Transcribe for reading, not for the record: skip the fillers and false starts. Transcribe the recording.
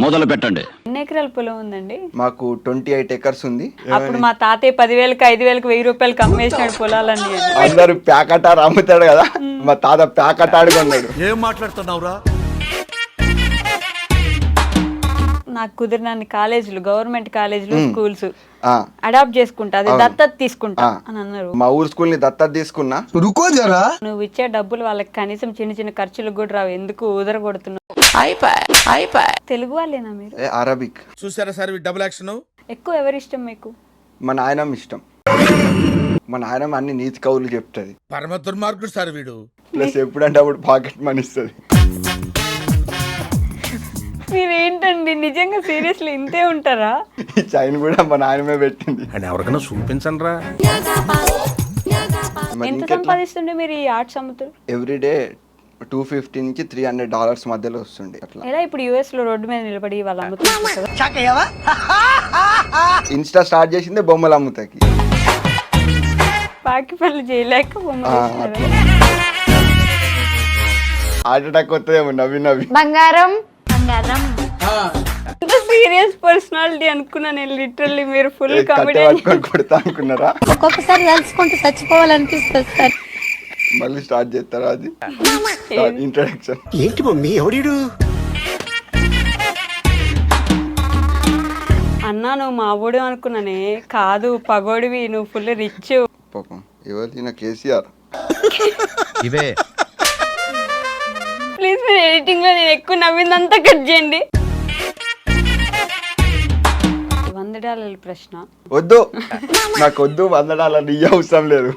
మొదలు పెట్టండి. ఎన్ని ఎకరాల పొలం ఉందండి? మాకు 28 acres ఉంది. అప్పుడు మా తాతయ్య 10,000కి 5,000కి 1000 రూపాయలకి అమ్మేసినాడు పొలాలన్నీ. అందరు ప్యాకటారు అమ్ముతాడు కదా, మా తాత ప్యాకటాడుగా ఉన్నాడు. ఏం మాట్లాడుతున్నావురా? నాకు కుదిరినన్ని కాలేజీలు, గవర్నమెంట్ కాలేజీలు, స్కూల్స్ అడాప్ట్ చేసుకుంటా, అది దత్తత తీసుకుంటా అని అన్నారు. మా ఊరు స్కూల్ ని దత్తత తీసుకున్నా. నువ్వు ఇచ్చే డబ్బులు వాళ్ళకి కనీసం చిన్న చిన్న ఖర్చులకు కూడా రావు, ఎందుకు ఉదర కొడుతున్నావు? తెలుగు వాళ్ళేనా మీరు? అరబిక్. చూసారా సార్ డబుల్ యాక్షన్. ఎక్కువ ఎవరి ఇష్టం మీకు? మా నాయనమ్మ ఇష్టం. మా నాయనమ్మ అన్ని నీతి కవులు చెప్తుంది. పరమ దుర్మార్గుడు సార్ వీడు. ప్లస్ ఎప్పుడంటే అప్పుడు పాకెట్ మనీ ఇస్తుంది. మీరేంటండి నిజంగా సీరియస్లీ ఇంతే ఉంటారా? ఈ చైన్ కూడా మా నాయనమే పెట్టింది. అని ఎవరికైనా చూపించండి రా. ఎంత సంపాదిస్తుండే మీరు ఈ ఆర్ట్స్ అమ్ముతారు? ఎవ్రీడే $250 నుంచి $300 మధ్యలో వస్తుంది. అట్లా ఎలా ఇప్పుడు యుఎస్ లో రోడ్డు మీద నిలబడి వాళ్ళు అమ్ముతున్నారు కదా? ఇన్స్టా స్టార్ట్ చేసిందే బొమ్మలు అమ్ముతాకి. పాకి పనులు చేయలేక బొమ్మలు హార్ట్ అటాక్ వస్తుందేమో నవ్వి నవ్వి. బంగారం సీరియస్ పర్సనాలిటీ అనుకున్నా నేను లిటరల్లీ. మీరు ఫుల్ కట్టె పట్టుకొని కొడతా అనుకున్నారా? ఒక్కొక్కసారి తలుచుకుంటూ చచ్చిపోవాలనిపిస్తుంది సార్. మళ్ళీ స్టార్ట్ చేస్తారా? అది ఇంట్రడక్షన్. ఏంటి మమ్మీ ఎవడీడు? అన్నా నువ్వు మా ఊడు అనుకున్నానే, కాదు పగోడివి, నువ్వు ఫుల్ రిచ్. పాపం ఎవరి కేసీఆర్. ఇవే ప్లీజ్ మీరు ఎడిటింగ్ లో నేను ఎక్కువ నవ్విందంతా కట్ చేయండి. $100 ప్రశ్న వద్దు, నాకు వద్దు. $100 నీ అవసరం లేదు.